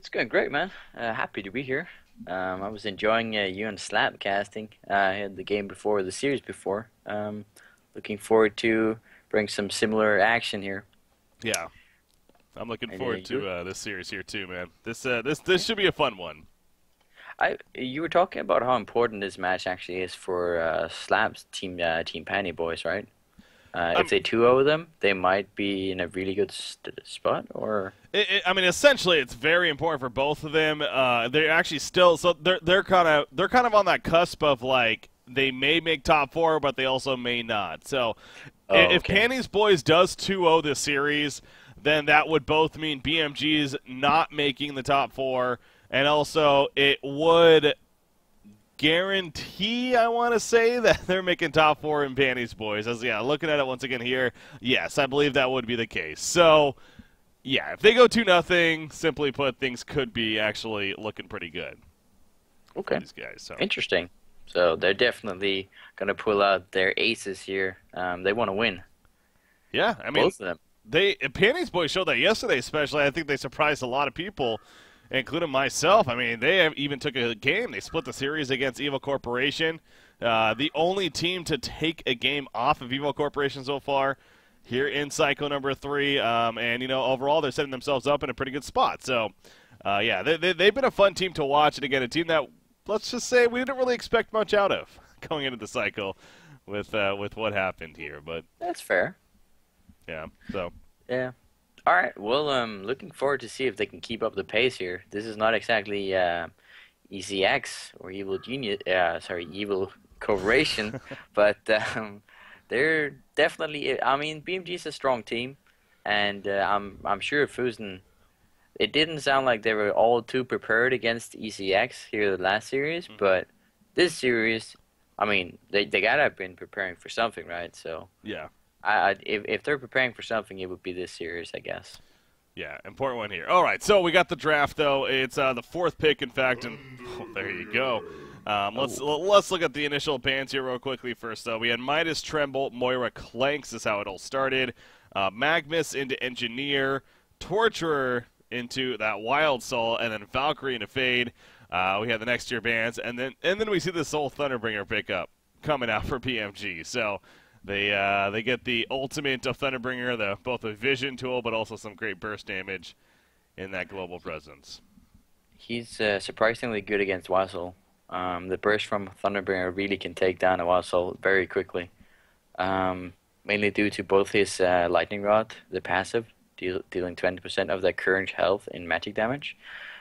It's going great, man. Happy to be here. I was enjoying you and Slap casting. I had the game before, the series before. Looking forward to bring some similar action here. Yeah, I'm looking And forward you, to this series here too, man. This should be a fun one. you were talking about how important this match actually is for Slap's team Panty Boys, right? If Um, they 2-0 them, they might be in a really good spot, or I mean, essentially, it's very important for both of them. They're actually still so they're kind of on that cusp of like they may make top four, but they also may not. So oh, if okay. Panties Boys does 2-0 this series, then that would both mean BMG's not making the top four, and also it would guarantee, I want to say, that they're making top four in Panties Boys. As yeah, looking at it once again here, yes, I believe that would be the case. So yeah, if they go 2-0, simply put, things could be actually looking pretty good for Okay, these guys. So interesting. So they're definitely gonna pull out their aces here. They want to win, yeah, I mean, both of them. they Panties Boys showed that yesterday, especially. I think they surprised a lot of people, including myself. I mean, they have even took a game. They split the series against Evil Corporation, the only team to take a game off of Evil Corporation so far here in Cycle number 3. And overall, they're setting themselves up in a pretty good spot. So, yeah, they've been a fun team to watch, and again, a team that let's just say we didn't really expect much out of going into the cycle with what happened here. But That's fair. yeah, so Yeah. All right. Well, looking forward to see if they can keep up the pace here. This is not exactly ECX or Evil Genius, Evil Corporation, but they're definitely. I mean, BMG is a strong team, and I'm sure Fusen. It didn't sound like they were all too prepared against ECX here the last series, mhm. but this series, I mean, they gotta have been preparing for something, right? So. Yeah. If they're preparing for something, it would be this series, I guess. Yeah, important one here. All right, so we got the draft though. It's the fourth pick, in fact, and there you go. Let's Oh, let's look at the initial bands here real quickly. First, though, we had Midas Tremble, Moira Clanks is how it all started. Magmus into Engineer, Torturer into that Wild Soul, and then Valkyrie into Fade. We have the next year bands, and then we see the Soul Thunderbringer pickup coming out for PMG. So. They get the ultimate of Thunderbringer, both a vision tool, but also some great burst damage in that global presence. he's surprisingly good against Wassel. The burst from Thunderbringer really can take down a Wassel very quickly. Mainly due to both his Lightning Rod, the passive, dealing 20% of their current health in magic damage,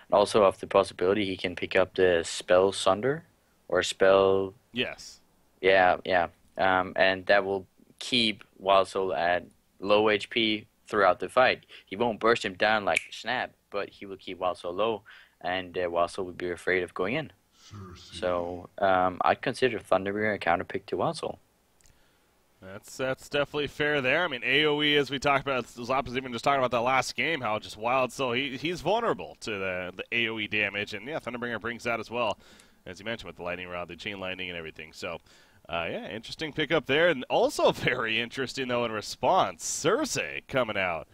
and also of the possibility he can pick up the spell Sunder or spell. Yes. Yeah, yeah. And that will keep Wild Soul at low HP throughout the fight. He won't burst him down like Snap, but he will keep Wild Soul low, and Wild Soul will be afraid of going in. So I'd consider Thunderbird a counter pick to Wild Soul. That's definitely fair there. I mean, AoE, as we talked about, Zop was even just talking about that last game, how just Wild Soul, he's vulnerable to the AoE damage, and yeah, Thunderbringer brings that as well, as you mentioned, with the Lightning Rod, the Chain Lightning, and everything. So, yeah, interesting pickup there, and also very interesting, though, in response, Cersei coming out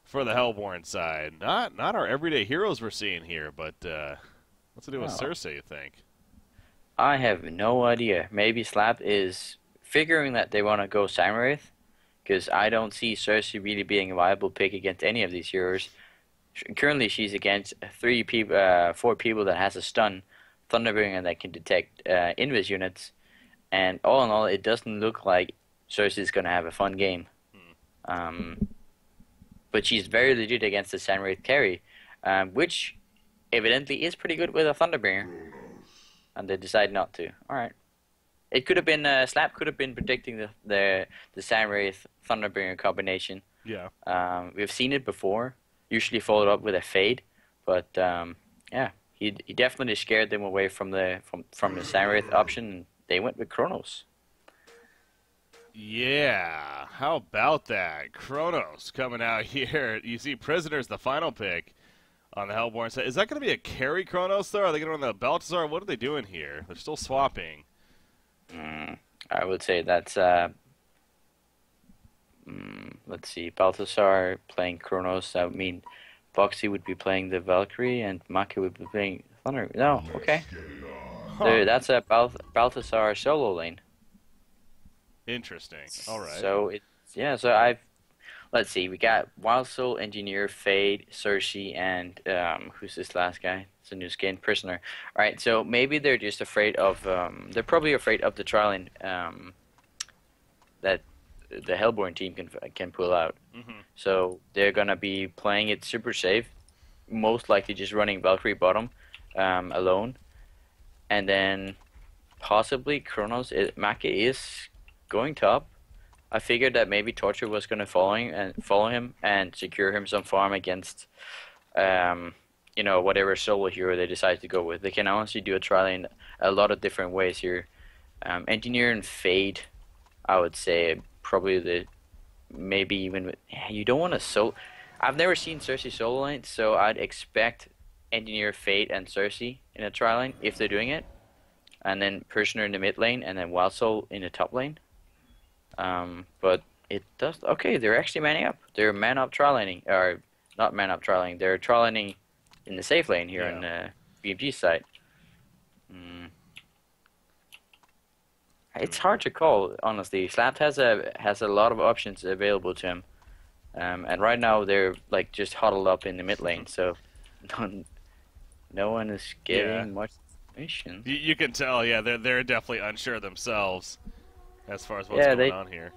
for the Hellborn side. Not our everyday heroes we're seeing here, but what's to do with Oh, Cersei, you think? I have no idea. Maybe Slap is figuring that they want to go Samwraith, because I don't see Cersei really being a viable pick against any of these heroes. Currently, she's against four people that has a stun, Thunderbringer that can detect invis units, and all in all, it doesn't look like Cersei's gonna have a fun game. Hmm. Um, but she's very legit against the Sunwraith carry, which evidently is pretty good with a Thunderbringer, and they decide not to. All right, it could have been Slap could have been predicting the Sunwraith Thunderbringer combination. Yeah. We've seen it before, usually followed up with a fade, but yeah, he definitely scared them away from the Sunwraith option. And they went with Kronos. Yeah, how about that? Kronos coming out here. You see Prisoners, the final pick on the Hellborn side. Is that going to be a carry Kronos, though? Are they going to run the Baltazar? What are they doing here? They're still swapping. Mm, I would say that's let's see, Balthasar playing Kronos. I mean, Boxy would be playing the Valkyrie and Maki would be playing Thunder. No, okay. Huh. That's a Balthasar solo lane. Interesting. All right. So it's yeah. So I've let's see. We got Wild Soul, Engineer, Fade, Cersei, and who's this last guy? It's a new skin, Prisoner. All right. So maybe they're just afraid of. They're probably afraid of the trialing that the Hellborn team can pull out. Mm-hmm. So they're gonna be playing it super safe, most likely just running Valkyrie bottom alone, and then possibly Kronos. Maki is going top. I figured that maybe Torture was gonna follow him and secure him some farm against, whatever solo hero they decide to go with. They can honestly do a trial in a lot of different ways here. Engineer and Fade, I would say probably maybe even you don't want to I've never seen Cersei solo lane, so I'd expect Engineer, Fate, and Cersei in a tri lane if they're doing it, and then Prisoner in the mid lane, and then Wild Soul in the top lane. But it does okay. They're actually manning up. They're man up tri laning, or not man up tri laning. They're tri laning in the safe lane here on the BMG side. It's hard to call, honestly. Slapped has a lot of options available to him, and right now they're like just huddled up in the mid lane, so no one is getting much information. You can tell, yeah, they're definitely unsure themselves as far as what's going on here.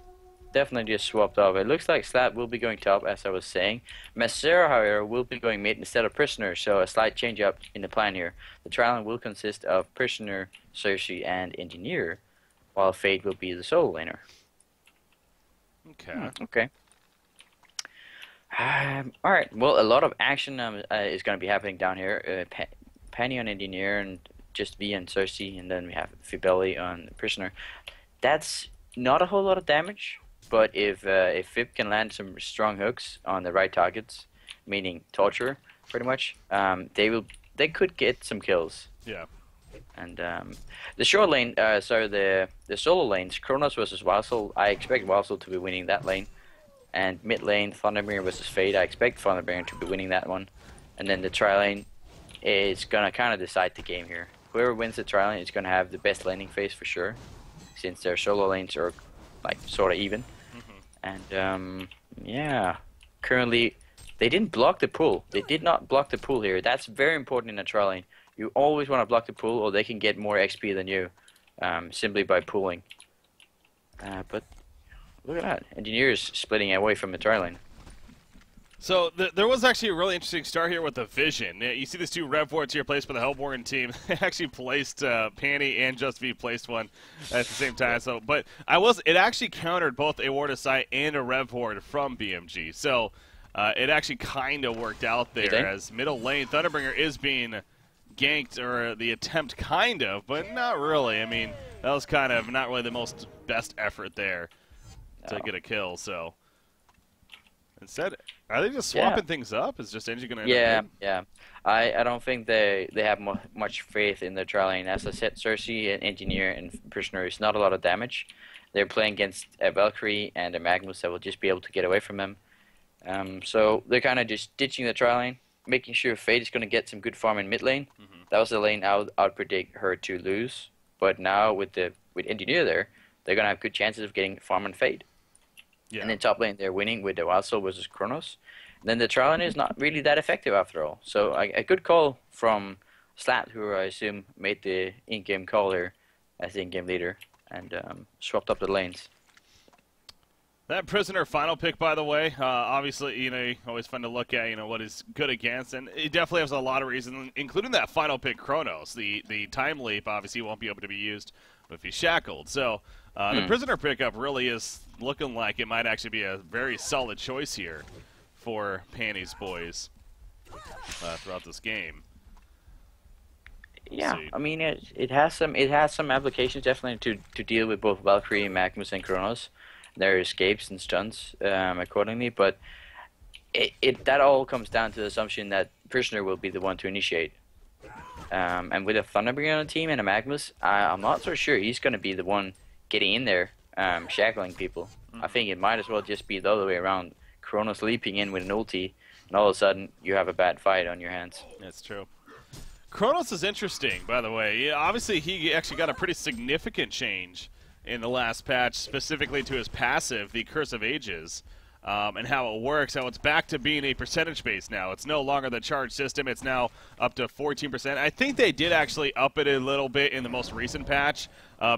Definitely just swapped off. It looks like Slap will be going top, as I was saying. Messer, however, will be going mid instead of Prisoner, so a slight change up in the plan here. The trial will consist of Prisoner, Cersei, and Engineer, while Fate will be the solo laner. Okay. Okay. All right. Well, a lot of action is going to be happening down here. Penny on Engineer and just V and Cersei, and then we have Fibeli on Prisoner. That's not a whole lot of damage, but if Fib can land some strong hooks on the right targets, meaning Torture, pretty much, they could get some kills. Yeah. And the short lane, the solo lanes, Kronos versus Wild Soul, I expect Wild Soul to be winning that lane. And mid lane, Thunderbear versus Fade, I expect Thunderbear to be winning that one. And then the tri lane is going to kind of decide the game here. Whoever wins the tri lane is going to have the best laning phase for sure, since their solo lanes are like sort of even. And yeah, currently they didn't block the pool. They did not block the pool here. That's very important in a tri lane. You always want to block the pool, or they can get more XP than you, simply by pooling. But look at that, Engineers splitting away from the tri lane. So there was actually a really interesting start here with the Vision. You see these two Rev Wards here placed by the Hellborn team. They actually placed Panny and Just V placed one at the same time. So, but it actually countered both a Ward of Sight and a Rev Ward from BMG. So it actually kind of worked out there as middle lane Thunderbringer is being ganked, or the attempt kind of, but not really. I mean, that was kind of not really the best effort there to get a kill. So instead, are they just swapping things up? Is just Engie going to end up Yeah. I don't think they have much faith in their tri lane. As I said, Cersei and Engineer and Prisoner is not a lot of damage. They're playing against a Valkyrie and a Magnus that will just be able to get away from them. So they're kind of just ditching the tri lane, making sure Fate is going to get some good farm in mid lane. That was the lane I'd predict her to lose. But now with Engineer there, they're going to have good chances of getting farm and Fate. Yeah. And then top lane, they're winning with the Wild Soul versus Kronos. And then the tri lane is not really that effective after all. So a good call from Slat, who I assume made the in-game call here as the in-game leader, and swapped up the lanes. That Prisoner final pick, by the way, obviously, always fun to look at, what is good against, and it definitely has a lot of reasons, including that final pick, Kronos. The time leap, obviously, won't be able to be used if he's shackled. So the Prisoner pickup really is looking like it might actually be a very solid choice here for Panny's boys throughout this game. Yeah, I mean, it has some applications definitely to deal with both Valkyrie, Magnus, and Kronos. Their escapes and stuns accordingly, but that all comes down to the assumption that Prisoner will be the one to initiate. And with a Thunderbringer on the team and a Magnus, I'm not so sure he's going to be the one getting in there, shackling people. I think it might as well just be the other way around. Kronos leaping in with an ulti and all of a sudden you have a bad fight on your hands. That's true. Kronos is interesting, by the way. Yeah, obviously, he actually got a pretty significant change in the last patch, specifically to his passive, the Curse of Ages, and how it works, how it's back to being a percentage base now. It's no longer the charge system. It's now up to 14%. I think they did actually up it a little bit in the most recent patch,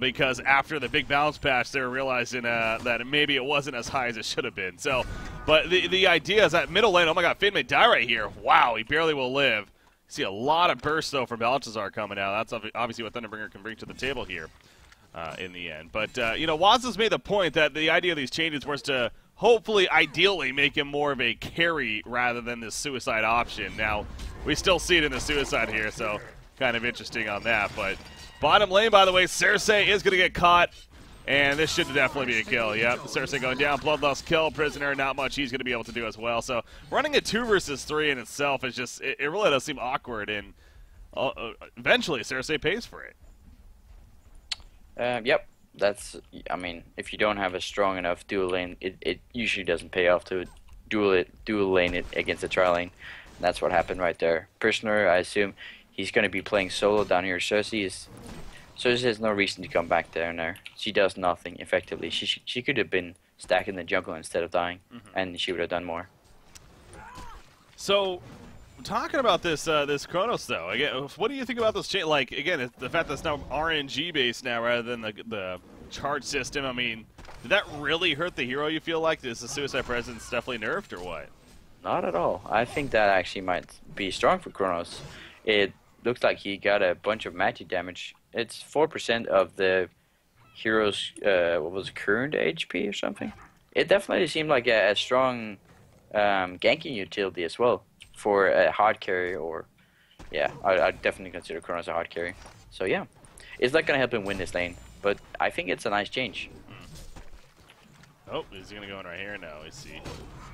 because after the big bounce patch, they were realizing that maybe it wasn't as high as it should have been. So, but the idea is that middle lane, oh my god, Finn may die right here. Wow, he barely will live. See a lot of bursts, though, from Balthazar coming out. That's obviously what Thunderbringer can bring to the table here in the end. But, you know, Waz has made the point that the idea of these changes was to hopefully, ideally, make him more of a carry rather than this suicide option. Now, we still see it in the suicide here, so kind of interesting on that. But bottom lane, by the way, Cersei is going to get caught. And this should definitely be a kill. Yep, Cersei going down. Bloodlust kill. Prisoner, not much he's going to be able to do as well. So running a 2 versus 3 in itself is just, it really does seem awkward. And eventually Cersei pays for it. Yep. That's, I mean, if you don't have a strong enough dual lane, it usually doesn't pay off to dual lane it against the tri lane. And that's what happened right there. Prisoner, I assume he's going to be playing solo down here. Cersei has no reason to come back down there. She does nothing effectively. She could have been stacking the jungle instead of dying, and she would have done more. So, talking about this this Kronos though, again, what do you think about this change? Like, again, the fact that it's now RNG based now rather than the charge system. I mean, did that really hurt the hero? You feel like is the suicide presence definitely nerfed or what? Not at all. I think that actually might be strong for Kronos. It looks like he got a bunch of magic damage. It's 4% of the hero's what was it, current HP or something. It definitely seemed like a strong ganking utility as well for a hard carry. Or yeah, I'd definitely consider Kronos a hard carry. So yeah, it's not gonna help him win this lane, but I think it's a nice change. Oh, is he gonna go in right here? No, we see.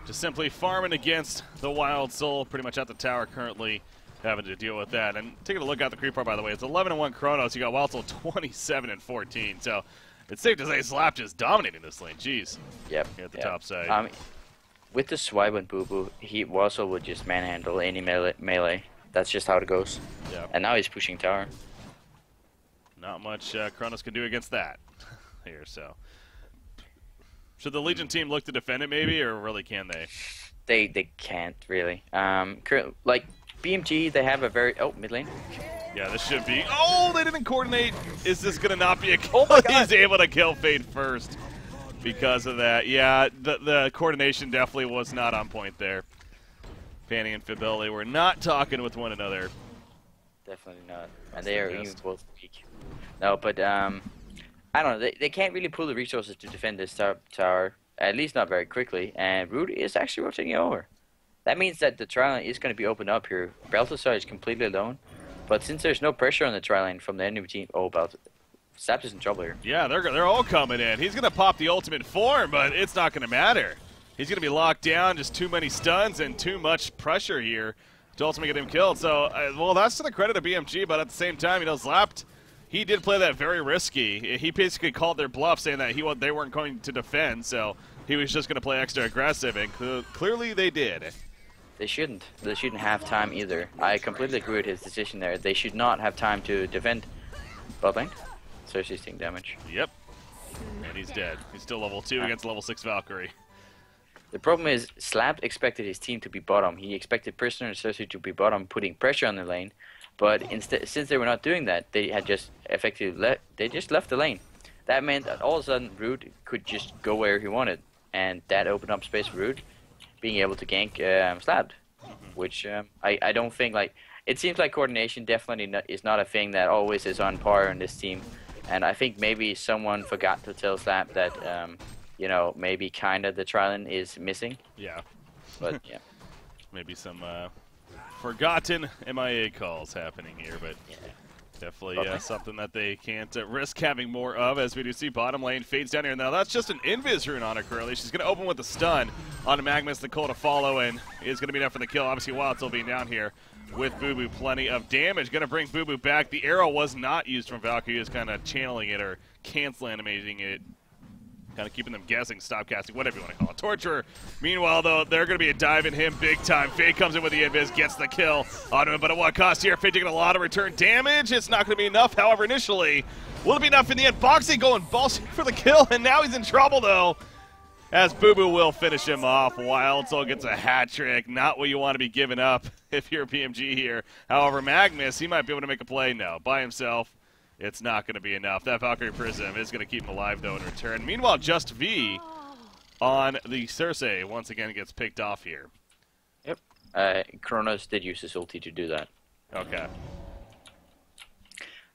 Just simply farming against the Wild Soul, pretty much at the tower currently, having to deal with that. And taking a look at the creep part, by the way, it's 11-1 Kronos. You got Wild Soul 27-14. So it's safe to say Slap just dominating this lane. Jeez. Yep. Here at the top side. With the swipe and Boo Boo, he also would just manhandle any melee. That's just how it goes. Yep. And now he's pushing tower. Not much Kronos can do against that here. So should the Legion team look to defend it maybe, or really can they? They can't really. Like BMG, they have a very mid lane. Yeah, this should be. Oh, they didn't coordinate. Is this gonna not be a kill? Oh my God. He's able to kill Fade first because of that. Yeah, the coordination definitely was not on point there. Fanny and Fibel, they were not talking with one another. Definitely not, and they are even both weak. No, but I don't know. They can't really pull the resources to defend this tower, at least not very quickly. And Root is actually rotating over. That means that the tri-lane is going to be opened up here. Balthazar is completely alone, but since there's no pressure on the tri-lane from the enemy team, Saps is in trouble here. Yeah, they're all coming in. He's going to pop the ultimate form, but it's not going to matter. He's going to be locked down, just too many stuns and too much pressure here to ultimately get him killed. So, well, that's to the credit of BMG, but at the same time, Slapped, he did play that very risky. He basically called their bluff, saying that they weren't going to defend, so he was just going to play extra aggressive, and clearly they did. They shouldn't. They shouldn't have time either. I completely agree with his decision there. They should not have time to defend bot lane. Cersei's taking damage. Yep. And he's dead. He's still level 2 against level 6 Valkyrie. The problem is, Slap expected his team to be bottom. He expected Prisoner and Cersei to be bottom, putting pressure on the lane. But instead, since they were not doing that, they had just effectively left the lane. That meant that all of a sudden, Root could just go where he wanted, and that opened up space for Root being able to gank Slapped, which I don't think, like, it seems like coordination definitely is not a thing that always is on par on this team, and I think maybe someone forgot to tell Slap that you know, maybe kind of the tri-lane is missing. Yeah. But yeah. Maybe some forgotten MIA calls happening here, but Yeah. definitely something that they can't risk having more of, as we do see bottom lane fades down here. Now that's just an Invis rune on her currently. She's going to open with the stun on Magnus, the Cole to follow, and is going to be enough for the kill. Obviously Wild still being down here with Boo Boo. Plenty of damage. Going to bring Boo Boo back. The arrow was not used from Valkyrie. He was kind of channeling it or cancel animating it. Kind of keeping them guessing, stop casting, whatever you want to call it. Torturer. Meanwhile, though, they're going to be a dive in him big time. Fade comes in with the invis, gets the kill on him, but at what cost here? Fade taking a lot of return damage. It's not going to be enough, however, initially. Will it be enough in the end? Boxy going balls for the kill, and now he's in trouble, though, as Boo Boo will finish him off. Wild Soul gets a hat trick. Not what you want to be giving up if you're BMG here. However, Magnus, he might be able to make a play. No, by himself. It's not going to be enough. That Valkyrie Prism is going to keep him alive, though, in return. Meanwhile, Just V on the Cersei once again gets picked off here. Yep. Kronos did use his ulti to do that. Okay.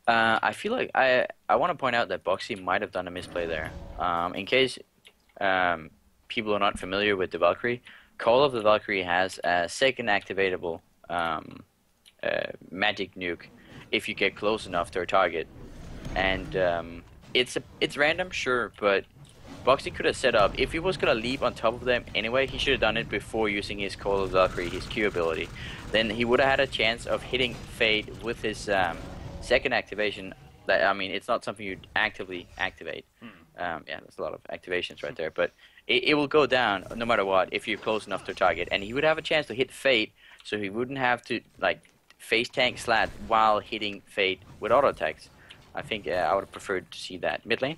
I feel like I want to point out that Boxy might have done a misplay there. In case people are not familiar with the Valkyrie, Call of the Valkyrie has a second activatable magic nuke if you get close enough to a target, and it's random, sure, but Boxy could have set up, if he was gonna leap on top of them anyway, he should have done it before using his Call of the Valkyrie, his Q ability. Then he would have had a chance of hitting Fade with his second activation. That, I mean, it's not something you actively activate. Yeah, there's a lot of activations right there, but it will go down no matter what if you're close enough to target, and he would have a chance to hit Fade, so he wouldn't have to like face tank Slat while hitting Fade with auto attacks. I think I would have preferred to see that. Mid lane?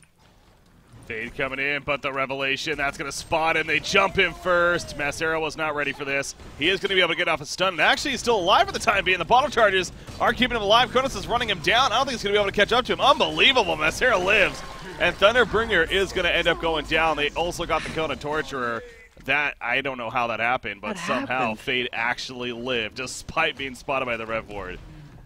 Fade coming in, but the Revelation, that's going to spot him. They jump him first. Macero was not ready for this. He is going to be able to get off a stun. And actually, he's still alive at the time being. The bottle charges are keeping him alive. Kronos is running him down. I don't think he's going to be able to catch up to him. Unbelievable. Macero lives. And Thunderbringer is going to end up going down. They also got the kill on a Torturer. That, I don't know how that happened, but somehow Fade actually lived, despite being spotted by the Rev Ward,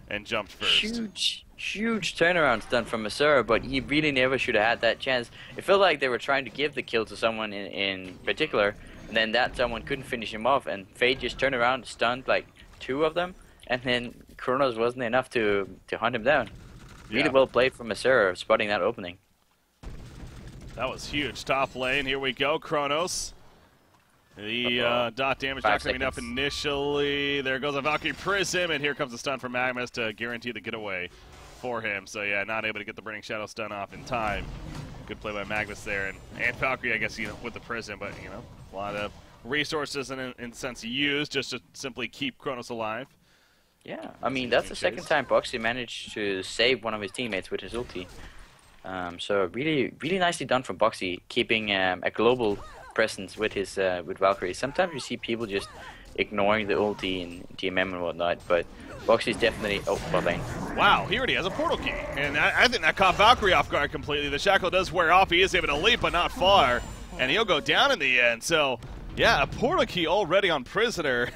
and jumped first. Huge turnaround done from Masura, but he really never should have had that chance. It felt like they were trying to give the kill to someone in particular, and then that someone couldn't finish him off, and Fade just turned around, stunned like 2 of them, and then Kronos wasn't enough to hunt him down. Really well played from Masura, spotting that opening. That was huge. Top lane, here we go, Kronos. The dot damage not going to be enough initially. There goes a Valkyrie Prism, and here comes the stun from Magnus to guarantee the getaway for him. So yeah, not able to get the Burning Shadow stun off in time. Good play by Magnus there, and Valkyrie, I guess, with the Prism, but a lot of resources in a sense used just to simply keep Kronos alive. Yeah, I mean that's the second time Boxy managed to save one of his teammates with his ulti. So really nicely done from Boxy, keeping a global presence with his with Valkyrie. Sometimes you see people just ignoring the ulti and DMM and whatnot, but Boxy's definitely bot lane. Wow, he already has a portal key, and I think that caught Valkyrie off guard completely. The shackle does wear off. He is able to leap, but not far, and he'll go down in the end. So yeah, a portal key already on Prisoner.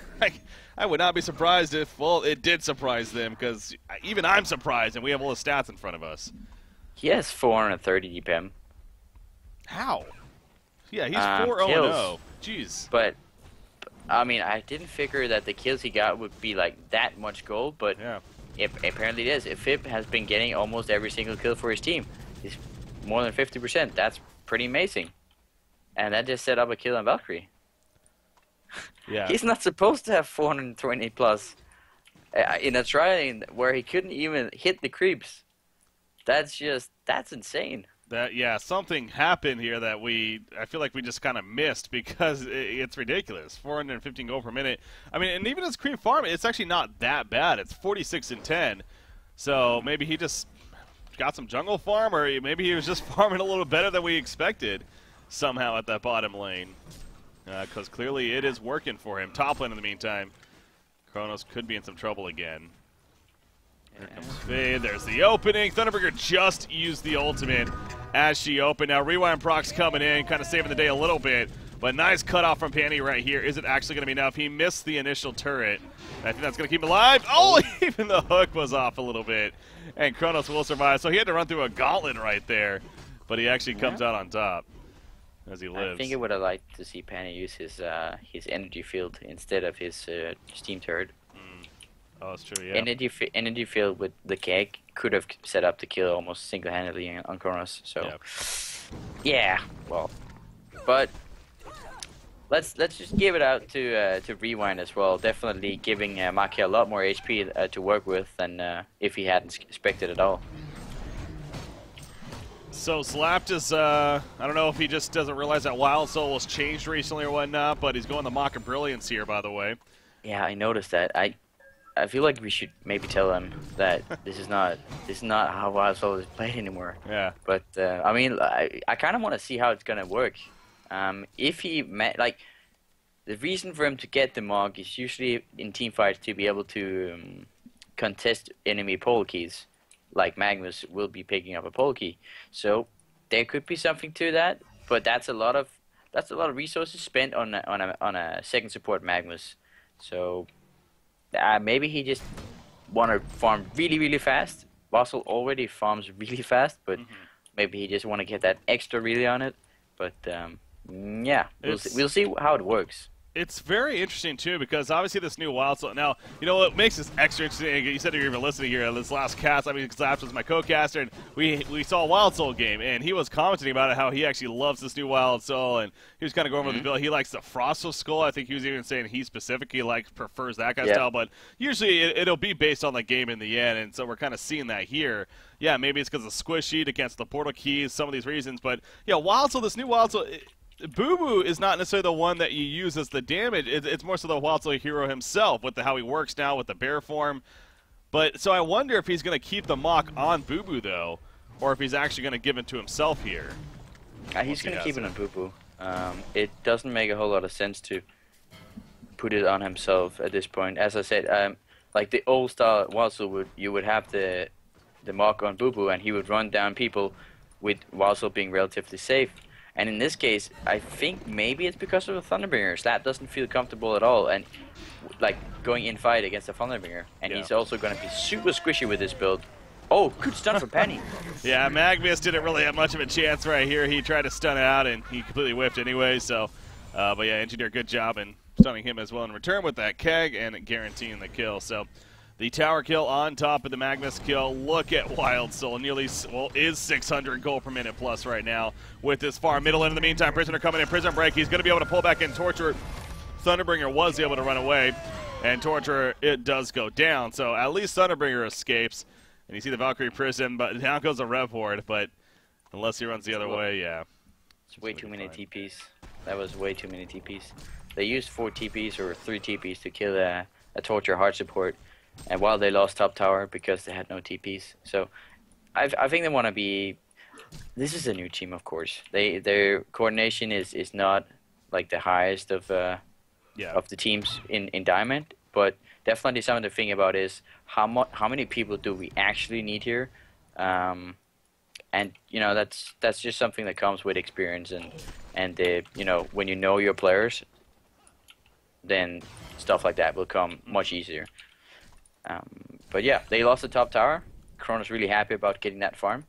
I would not be surprised if, well, it did surprise them, because even I'm surprised, and we have all the stats in front of us. He has 430 DPM. How? Yeah, he's 4-0-0. Jeez. But, I mean, I didn't figure that the kills he got would be, like, that much gold, but yeah. Apparently it is. Ifib has been getting almost every single kill for his team. He's more than 50%. That's pretty amazing. And that just set up a kill on Valkyrie. Yeah. He's not supposed to have 420 plus in a try where he couldn't even hit the creeps. That's insane. Yeah, something happened here that I feel like we just kind of missed, because it's ridiculous. 415 gold per minute. I mean, and even his creep farm, it's actually not that bad. It's 46 and 10. So maybe he just got some jungle farm, or maybe he was just farming a little better than we expected somehow at that bottom lane. Because clearly it is working for him. Top lane in the meantime. Kronos could be in some trouble again. Here comes Fade. There's the opening. Thunderbringer just used the ultimate as she opened. Now Rewind Proc's coming in, kind of saving the day a little bit. But nice cutoff from Panty right here. Is it actually going to be enough? He missed the initial turret. I think that's going to keep him alive. Oh, even the hook was off a little bit. And Kronos will survive. So he had to run through a gauntlet right there. But he actually comes out on top as he lives. I think I would have liked to see Panty use his energy field instead of his steam turret. Oh, that's true, yeah. Energy field with the keg could have set up the kill almost single-handedly on Kronos. So, yeah, well, but let's just give it out to Rewind as well. Definitely giving Maki a lot more HP to work with than if he hadn't expected at all. So Slapped is, I don't know if he just doesn't realize that Wild Soul was changed recently or whatnot, but he's going the Mock of Brilliance here, by the way. Yeah, I noticed that. I feel like we should maybe tell him that this is not how Wild Soul is played anymore. Yeah. But I mean, I kind of want to see how it's gonna work. If he like the reason for him to get the Mog is usually in team fights to be able to contest enemy pole keys. Like Magnus will be picking up a pole key, so there could be something to that. But that's a lot of resources spent on a second support Magnus. So maybe he just want to farm really fast. Vassal already farms really fast, but maybe he just want to get that extra really on it. But yeah, we'll see how it works. It's very interesting, too, because obviously this new Wild Soul... Now, you know what makes this extra interesting? You said you were even listening here this last cast. I mean, Slaps was my co-caster, and we saw a Wild Soul game, and he was commenting about it, how he actually loves this new Wild Soul, and he was kind of going over the build. He likes the Frostal Skull. I think he was even saying he specifically prefers that kind of style, but usually it'll be based on the game in the end, and so we're kind of seeing that here. Yeah, maybe it's because of Squishy against the Portal Keys, some of these reasons, but yeah, Wild Soul, this new Wild Soul... Boo Boo is not necessarily the one that you use as the damage. It's more so the Wild Soul hero himself with how he works now with the bear form. But so I wonder if he's going to keep the Mock on Boo Boo though, or if he's actually going to give it to himself here. He's going to keep it on Boo Boo. It doesn't make a whole lot of sense to put it on himself at this point. As I said, like the old style Wild Soul you would have the Mock on Boo Boo, and he would run down people with Wild Soul being relatively safe. And in this case, I think maybe it's because of the Thunderbringer. Slap doesn't feel comfortable at all, and like going in fight against the Thunderbringer. And he's also going to be super squishy with this build. Oh, good stun for Penny. Yeah, Magnus didn't really have much of a chance right here. He tried to stun it out, and he completely whiffed anyway. So, but yeah, Engineer, good job in stunning him as well in return with that keg and guaranteeing the kill. So. The tower kill on top of the Magnus kill. Look at Wild Soul. Nearly, well, is 600 gold per minute plus right now with this far middle end. In the meantime, Prisoner coming in. Prison Break. He's going to be able to pull back in. Torture. Thunderbringer was able to run away. And Torture, it does go down. So at least Thunderbringer escapes. And you see the Valkyrie Prison, but down goes the Rev Horde. But unless he runs the other way, yeah. It's way too many TPs. That was way too many TPs. They used 4 TPs or 3 TPs to kill a Torture hard support. And while they lost top tower because they had no TPs, so I think they want to be. This is a new team, of course. Their coordination is not like the highest of the teams in Diamond, but definitely something to think about is how many people do we actually need here, and you know that's just something that comes with experience and you know when you know your players, then stuff like that will come much easier. But yeah, they lost the top tower. Kronos really happy about getting that farm.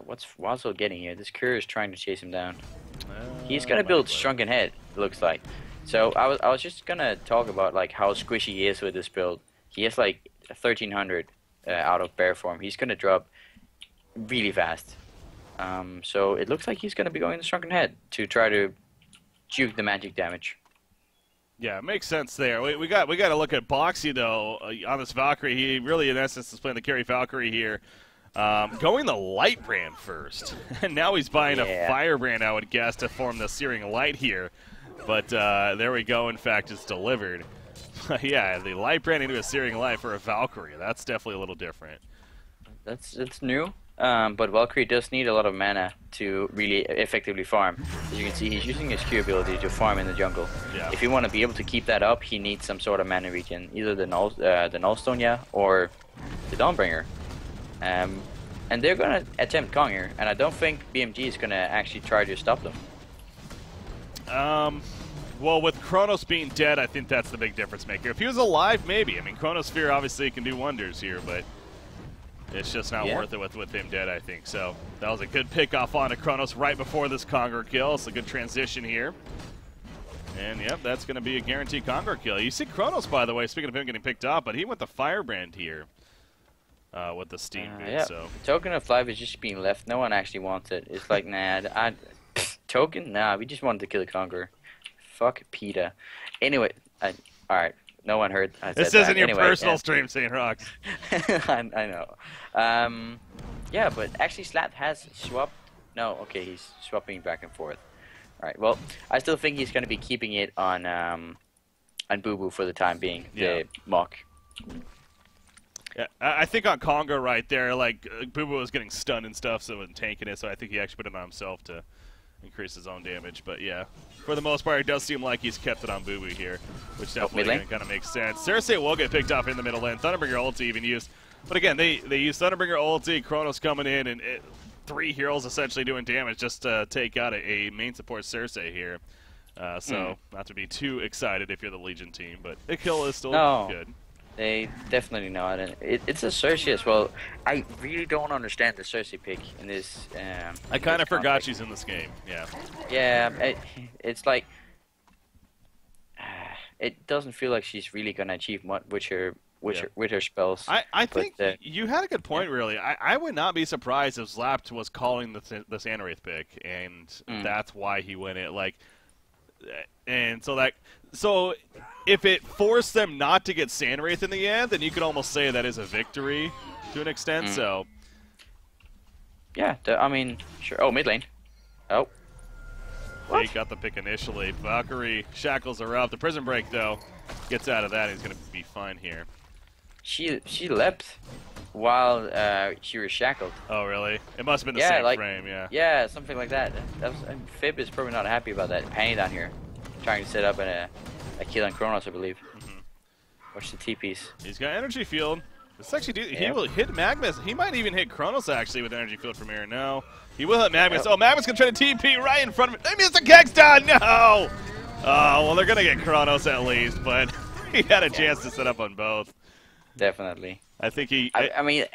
What's Wazo getting here? This Cure is trying to chase him down. He's gonna build Shrunken Head, it looks like. So I was just gonna talk about like how squishy he is with this build. He has like 1300 out of bear form. He's gonna drop really fast. So it looks like he's gonna be going to Shrunken Head to try to juke the magic damage. Yeah, it makes sense there. We got to look at Boxy though on this Valkyrie. He really, in essence, is playing the carry Valkyrie here, going the Light Brand first, and now he's buying a Firebrand, I would guess, to form the Searing Light here. But there we go. In fact, it's delivered. Yeah, the Light Brand into a Searing Light for a Valkyrie. That's definitely a little different. That's new. But Valkyrie does need a lot of mana to really effectively farm. As you can see, he's using his Q ability to farm in the jungle. Yeah. If you want to be able to keep that up, he needs some sort of mana regen, either the Nullstone, or the Dawnbringer. And they're gonna attempt Kong, and I don't think BMG is gonna actually try to stop them. Well, with Kronos being dead, I think that's the big difference maker. If he was alive, maybe. I mean, Chronosphere obviously can do wonders here, but it's just not worth it with him dead, I think. So that was a good pick off onto Kronos right before this Conger kill. It's a good transition here. And, yep, that's going to be a guaranteed Conger kill. You see Kronos, by the way, speaking of him getting picked up, but he went the Firebrand here with the Steam boot. Yeah, so. Token of Life is just being left. No one actually wants it. It's like, nah, Token? Nah, we just wanted to kill the Conqueror. Fuck PETA. Anyway, alright. No one heard. This isn't your personal stream, St. Rocks. I know. Yeah, but actually Slap has swapped. No, okay, he's swapping back and forth. All right. Well, I still think he's going to be keeping it on Boo Boo for the time being. Yeah. The mock. Yeah, I think on Congo right there, like Boo Boo was getting stunned and stuff, so he wasn't tanking it. So I think he actually put it on himself to increase his own damage. But yeah, for the most part, it does seem like he's kept it on Boo Boo here, which definitely kind of makes sense. Cersei will get picked off in the middle lane. Thunderbringer ulti even used, but again, they use Thunderbringer ulti, Chronos coming in, and 3 heroes essentially doing damage just to take out a main support Cersei here. So not to be too excited if you're the Legion team, but the kill is still good. They definitely know it. It's a Cersei as well. I really don't understand the Cersei pick in this. I kind of forgot she's in this game. Yeah. Yeah, it's like it doesn't feel like she's really gonna achieve much with her spells. I think you had a good point. Really, I would not be surprised if Zlapt was calling the Sandwraith pick, and that's why he went it. Like, and so if it forced them not to get Sandwraith in the end, then you could almost say that is a victory to an extent. So yeah, I mean, sure. Oh, mid lane. Oh, he got the pick initially. Valkyrie shackles are up. The prison break though gets out of that. He's gonna be fine here. She leapt while she was shackled. Oh really? It must have been the same frame. Yeah. Yeah, something like that. Fib is probably not happy about that. Penny down here, trying to set up a kill on Kronos, I believe. Watch the TPs. He's got energy field. This actually he will hit Magnus. He might even hit Kronos actually with energy field from here. No, he will hit Magnus. Oh, Magnus gonna try to TP right in front of him. They missed the Kexton. No. Oh well, they're gonna get Kronos at least, but he had a chance to set up on both. Definitely. I think he. I mean,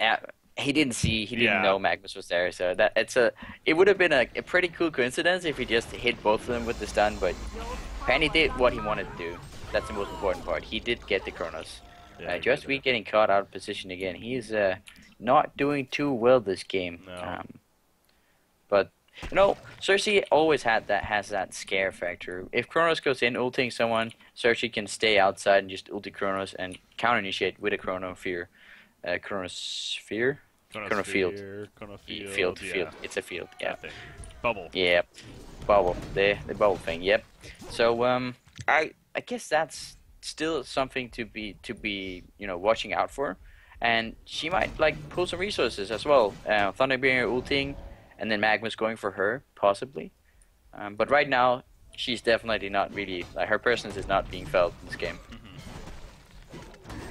he didn't know Magnus was there, so it would have been a pretty cool coincidence if he just hit both of them with the stun. But Penny did what he wanted to do. That's the most important part. He did get the Kronos. Just we getting caught out of position again. He's not doing too well this game. No. But you know, Cersei always has that scare factor. If Kronos goes in ulting someone, Cersei can stay outside and just ulti Kronos and counter initiate with a Chronosphere. Chronosphere? Chronofield. Chronofield. Field. It's a field. Yeah. Bubble. Yeah. Bubble. The bubble thing. Yep. So I guess that's still something to be watching out for, and she might like pull some resources as well. Thunderbringer ulting. And then Magma's going for her, possibly. But right now, she's definitely not really... Like, her presence is not being felt in this game.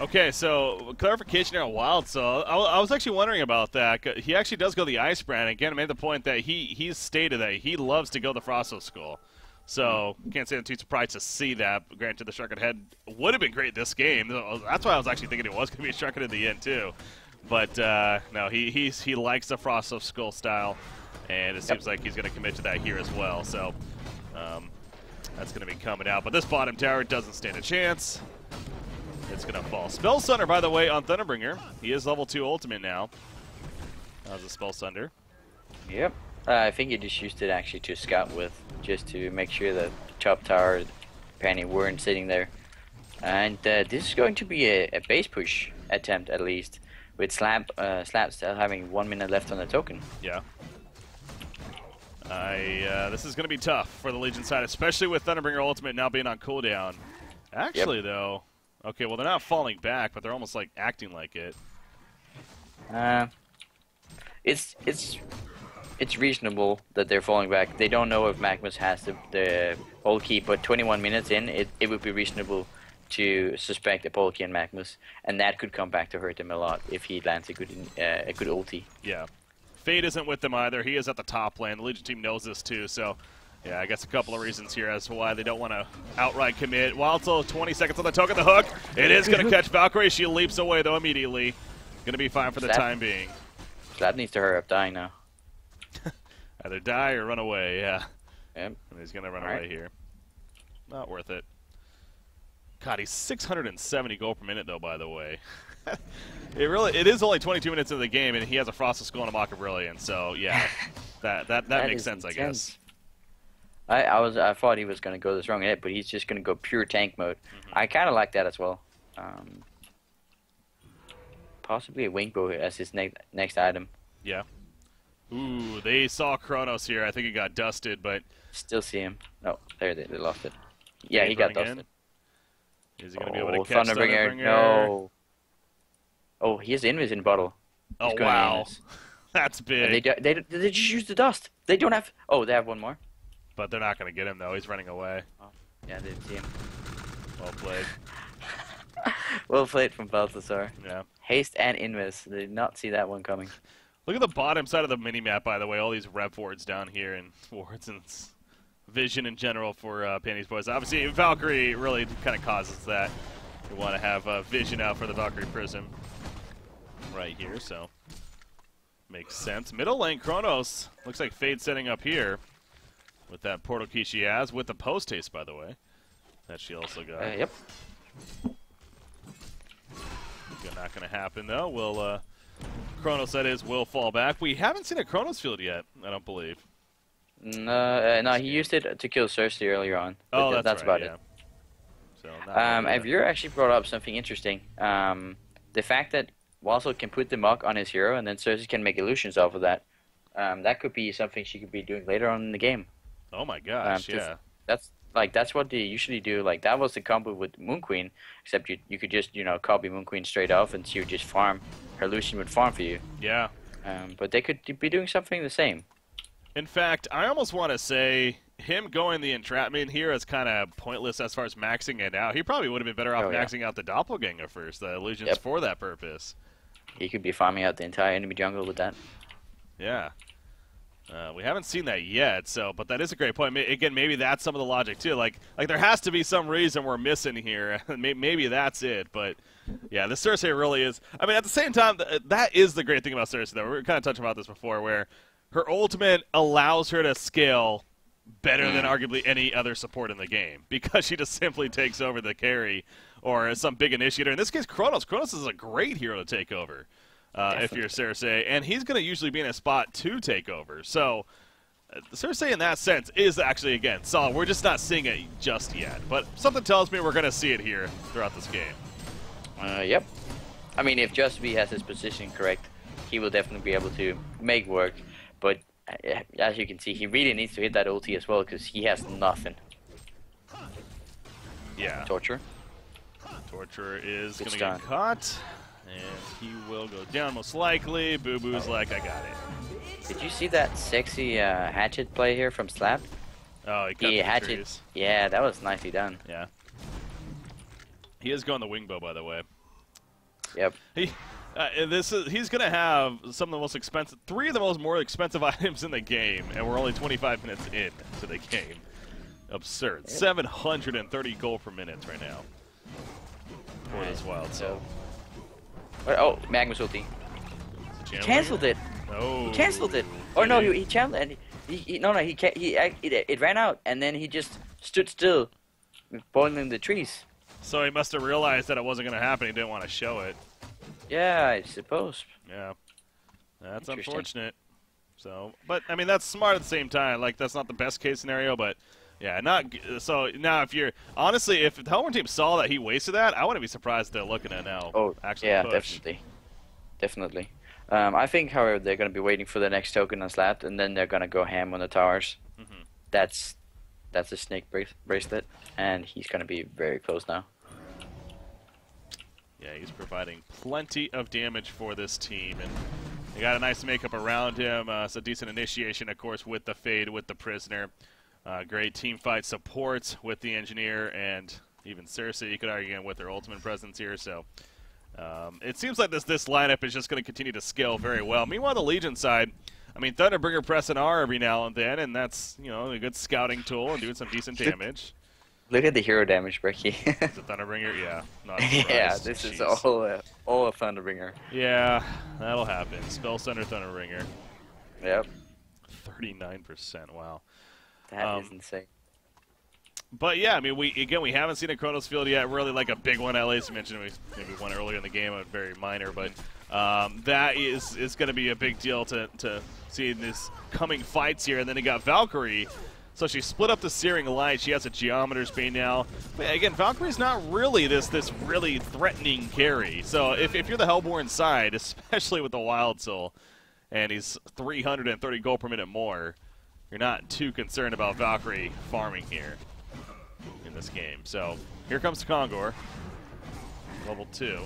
Okay, so clarification here on Wild. So I was actually wondering about that. He actually does go the Ice Brand. Again, I made the point that he's stated that he loves to go the Frostal Skull. So can't say I'm too surprised to see that. Granted, the Sharkhead Head would have been great this game. That's why I was actually thinking it was going to be a Sharkhead in the end, too. But no, he likes the Frost of Skull style, and it seems like he's going to commit to that here as well. So that's going to be coming out. But this bottom tower doesn't stand a chance. It's going to fall. Spell Sunder, by the way, on Thunderbringer. He is level 2 ultimate now. How's the Spell Sunder? Yep. I think he just used it actually to scout with, just to make sure that top tower and Penny weren't sitting there. And this is going to be a base push attempt at least. With Slap still having 1 minute left on the token. Yeah. This is going to be tough for the Legion side, especially with Thunderbringer Ultimate now being on cooldown. Actually, though, okay, well, they're not falling back, but they're almost like acting like it. It's reasonable that they're falling back. They don't know if Magnus has the ult key, but 21 minutes in, it would be reasonable to suspect a Polky and Magnus, and that could come back to hurt him a lot if he lands a good ulti. Yeah. Fade isn't with them either. He is at the top lane. The Legion team knows this too, so yeah, I guess a couple of reasons here as to why they don't want to outright commit. While still 20 seconds on the token, the hook. It is going to catch Valkyrie. She leaps away, though, immediately. Going to be fine for the time being. Slap needs to hurry up dying now. Either die or run away, yeah. Yep. And he's going to run away here. Not worth it. God, he's 670 gold per minute, though, by the way. It is only 22 minutes into the game, and he has a Frosted Skull and a Mock of Brilliance, so yeah, that makes sense, intense. I guess. I thought he was going to go this wrong in it, but he's just going to go pure tank mode. I kind of like that as well. Possibly a Wing Bow as his next item. Yeah. Ooh, they saw Kronos here. I think he got dusted, but Still see him. No, there they lost it. Yeah, he Fade got running dusted. in. Is he going to be able to catch Thunderbringer. Thunderbringer? No. Oh, he has Invis in bottle. Oh, He's going wow. Invis. That's big. They just use the dust. They don't have. Oh, they have one more. But they're not going to get him, though. He's running away. Oh, yeah, they didn't see him. Well played. Well played from Balthazar. Yeah. Haste and Invis. They did not see that one coming. Look at the bottom side of the mini-map, by the way. All these rep wards down here and wards and vision in general for Panties Boys. Obviously, Valkyrie really kind of causes that. You want to have vision out for the Valkyrie Prism right here, so makes sense. Middle lane, Kronos. Looks like Fade setting up here with that portal key she has, with the post haste, by the way, that she also got. Yep. Not going to happen, though. Will Kronos, that is, will fall back. We haven't seen a Kronos field yet, I don't believe. No, he used it to kill Cersei earlier on. Oh, That's right, about yeah. it. So, Avir actually brought up something interesting. The fact that Wassel can put the Muk on his hero, and then Cersei can make illusions off of that. That could be something she could be doing later on in the game. Oh my gosh, yeah. That's what they usually do. Like, that was the combo with Moon Queen, except you could just, copy Moon Queen straight off, and she would just farm. Her Lucian would farm for you. Yeah. But they could be doing something the same. In fact, I almost want to say him going the entrapment here is kind of pointless as far as maxing it out. He probably would have been better off maxing out the Doppelganger first, the illusions for that purpose. He could be farming out the entire enemy jungle with that. Yeah. We haven't seen that yet, but that is a great point. Again, maybe that's some of the logic too. Like there has to be some reason we're missing here. Maybe that's it. But yeah, the Cersei really is. I mean, at the same time, that is the great thing about Cersei. Though we were kind of touching about this before, where her ultimate allows her to scale better than arguably any other support in the game because she just simply takes over the carry or some big initiator. In this case, Kronos. Kronos is a great hero to take over. If you're Cersei, and he's going to usually be in a spot to take over. So, Cersei in that sense is actually, again, solid. We're just not seeing it just yet. But something tells me we're going to see it here throughout this game. Yep. I mean, if Just V has his position correct, he will definitely be able to make work. But as you can see, he really needs to hit that ulti as well because he has nothing. Yeah. Torture. Torture is going to get caught. And he will go down most likely. Boo Boo's like, I got it. Did you see that sexy hatchet play here from Slap? Oh, he cut the hatchet. trees. Yeah, that was nicely done. Yeah. He is going the wing bow, by the way. Yep. He's going to have some of the most expensive, three of the more expensive items in the game, and we're only 25 minutes into the game. Absurd. Yep. 730 gold per minute right now for this wild. So. Oh, Magma's ulti. He canceled it. No. He canceled it. Or no, he channeled it. It ran out, and then he just stood still, boiling the trees. So he must have realized that it wasn't going to happen. He didn't want to show it. Yeah, I suppose. Yeah. That's unfortunate. So, but I mean, that's smart at the same time. Like, that's not the best case scenario, but yeah, not so. Now, if you're honestly, if the home team saw that he wasted that, I wouldn't be surprised if they're looking at now. Oh, actually yeah, push. definitely. I think, however, they're going to be waiting for the next token on Slap, and then they're going to go ham on the towers. Mm-hmm. That's a snake bracelet, and he's going to be very close now. Yeah, he's providing plenty of damage for this team, and they got a nice makeup around him. It's a decent initiation, of course, with the Fade, with the Prisoner. Great team fight support with the Engineer, and even Cersei, you could argue, with their ultimate presence here. So it seems like this lineup is just going to continue to scale very well. Meanwhile, the Legion side, I mean, Thunderbringer pressing R every now and then, and that's, a good scouting tool and doing some decent damage. Look at the hero damage, Bricky. Is it Thunderbringer? Yeah. Not yeah, this is all a Thunderbringer. Yeah, that'll happen. Spell Center Thunderbringer. Yep. 39%. Wow. That is insane. But yeah, I mean, we haven't seen a Kronos field yet. Really, like a big one. At least mentioned maybe one earlier in the game, very minor. But that is going to be a big deal to see in this coming fights here. And then you got Valkyrie. So she split up the Searing Light. She has a Geometer's Bane now. But again, Valkyrie's not really this really threatening carry. So if you're the Hellborn side, especially with the Wild Soul, and he's 330 gold per minute more, you're not too concerned about Valkyrie farming here in this game. So here comes Kongor, level 2.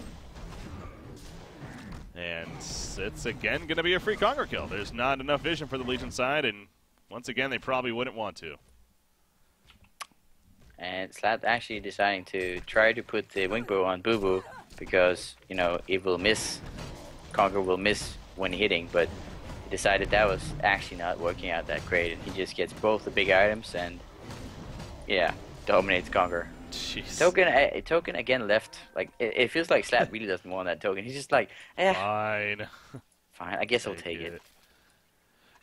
And it's again going to be a free Kongor kill. There's not enough vision for the Legion side, and once again, they probably wouldn't want to. And Slat actually deciding to try to put the wing bow on Boo Boo because, you know, it will miss. Kongor will miss when hitting, but he decided that was actually not working out that great, and he just gets both the big items and, yeah, dominates Kongor. Jeez. Token again left. Like it feels like Slat really doesn't want that token. He's just like, fine. Fine, I guess I'll take it.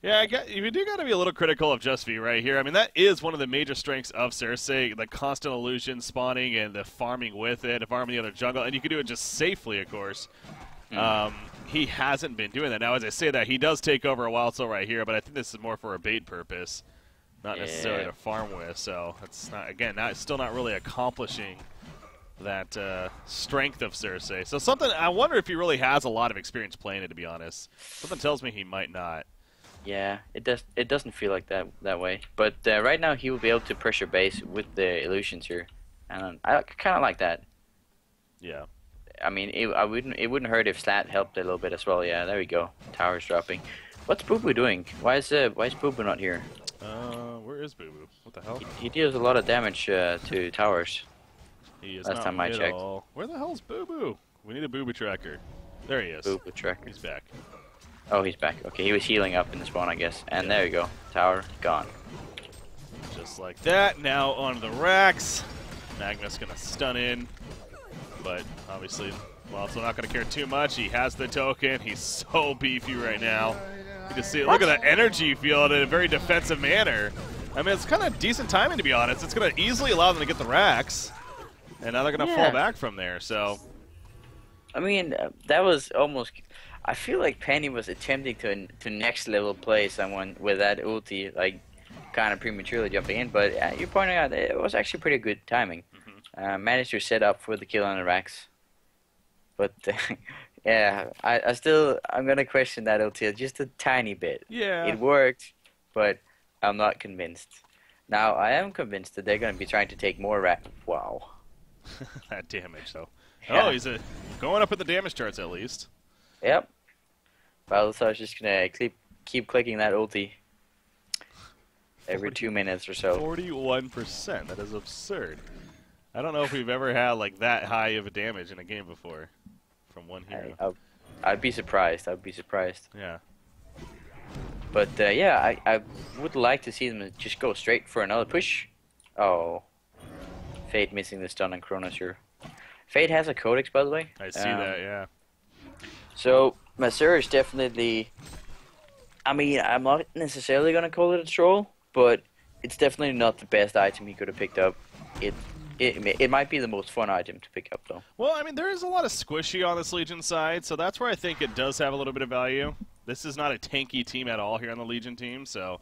Yeah, you do got to be a little critical of Just V right here. I mean, that is one of the major strengths of Cersei, the constant illusion spawning and the farming with it, the farming the other jungle, and you can do it just safely, of course. He hasn't been doing that. Now, as I say that, he does take over a Wild Soul right here, but I think this is more for a bait purpose, not necessarily to farm with. So that's not, again, still not really accomplishing that strength of Cersei. So something, I wonder if he really has a lot of experience playing it, to be honest. Something tells me he might not. Yeah, it doesn't feel like that way. But right now he will be able to pressure base with the illusions here, and I kind of like that. Yeah. I mean, it wouldn't hurt if Slat helped a little bit as well. Yeah, there we go. Tower's dropping. What's Boo Boo doing? Why is Boo Boo not here? Where is Boo Boo? What the hell? He deals a lot of damage to towers. He is last not time I checked. Where the hell's Boo Boo? We need a Boo Boo tracker. There he is. Boo Boo tracker. He's back. Oh, he's back. Okay, he was healing up in the spawn, I guess. And there you go. Tower gone. Just like that. Now onto the racks. Magnus gonna stun in, but obviously, well, so not gonna care too much. He has the token. He's so beefy right now. You can see, look at that energy field in a very defensive manner. I mean, it's kind of decent timing, to be honest. It's gonna easily allow them to get the racks, and now they're gonna fall back from there. So, I mean, that was almost. I feel like Penny was attempting to next level play someone with that ulti, like kind of prematurely jumping in. But you're pointing out that it was actually pretty good timing. Managed to set up for the kill on the racks. But yeah, I'm gonna question that ulti just a tiny bit. Yeah, it worked, but I'm not convinced. Now I am convinced that they're gonna be trying to take more rack. Wow, that damage though. Yeah. Oh, he's going up in the damage charts at least. Yep. Well, so I was just gonna keep clicking that ulti every 2 minutes or so. 41%. That is absurd. I don't know if we've ever had like that high of a damage in a game before from one hero. I'd be surprised. I'd be surprised. Yeah. But yeah, I would like to see them just go straight for another push. Oh, Fate missing the stun on Kronos here. Fate has a codex, by the way. I see that. Yeah. So Masur is definitely. I mean, I'm not necessarily gonna call it a troll, but it's definitely not the best item he could have picked up. It might be the most fun item to pick up, though. Well, I mean, there is a lot of squishy on this Legion side, so that's where I think it does have a little bit of value. This is not a tanky team at all here on the Legion team, so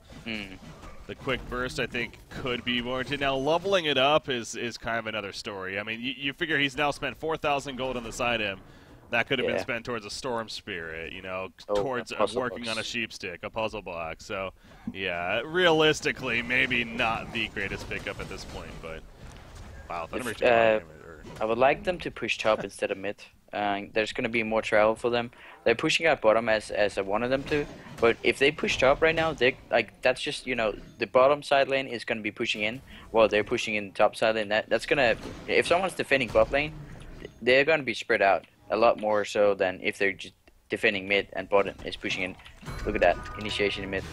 the quick burst, I think, could be warranted. Now, leveling it up is kind of another story. I mean, you figure he's now spent 4,000 gold on this item. That could have been spent towards a Storm Spirit, you know, towards working on a Sheepstick, a puzzle block. So, yeah, realistically, maybe not the greatest pickup at this point, but wow, I would like them to push top instead of mid. There's going to be more travel for them. They're pushing out bottom as I wanted them to, but if they push top right now, they that's just, you know, the bottom side lane is going to be pushing in while they're pushing in the top side lane. That's going to, if someone's defending bot lane, they're going to be spread out a lot more so than if they're just defending mid and bottom is pushing in. Look at that initiation in mid.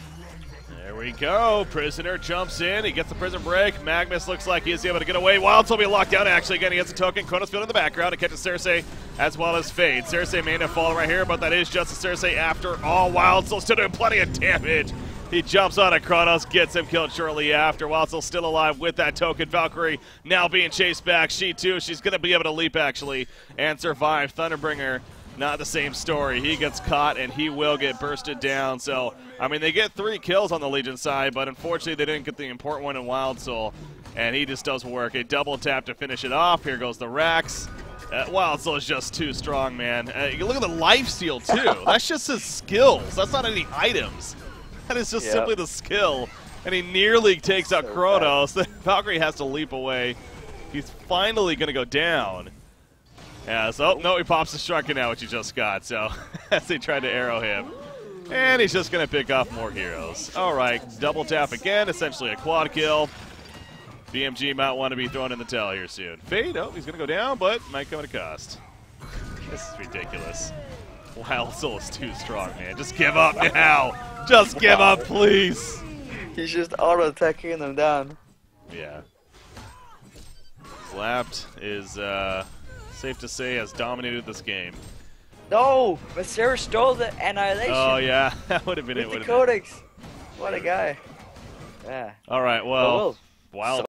There we go. Prisoner jumps in. He gets the prison break. Magnus looks like he is able to get away. Wild Soul will be locked down. Actually, again, he gets a token. Kronos field in the background. It catches Cersei as well as Fade. Cersei may have fallen right here, but that is just a Cersei after all. Wild Soul still doing plenty of damage. He jumps on a Kronos, gets him killed shortly after. Wild Soul still alive with that token. Valkyrie now being chased back. She too, she's going to be able to leap actually and survive. Thunderbringer, not the same story. He gets caught and he will get bursted down. So, I mean, they get 3 kills on the Legion side, but unfortunately they didn't get the important one in Wild Soul. And he just does work. A double tap to finish it off. Here goes the racks. Wild Soul is just too strong, man. You look at the life steal, too. That's just his skills. That's not any items. That is just simply the skill. And he nearly takes out Kronos. The Valkyrie has to leap away. He's finally going to go down. Yeah, so, no, he pops the Shrunken now, which he just got. So, as they tried to arrow him. And he's just going to pick off more heroes. All right, double tap again, essentially a quad kill. BMG might want to be thrown in the towel here soon. Fade, oh, he's going to go down, but might come at a cost. This is ridiculous. Wild Soul is too strong, man. Just give up now. Just give up, please. He's just auto-attacking them down. Yeah. Slapped is, safe to say, has dominated this game. No! Masera stole the Annihilation. Oh, yeah. That would have been with it. the Codex. What a guy. Yeah. All right, well, Wild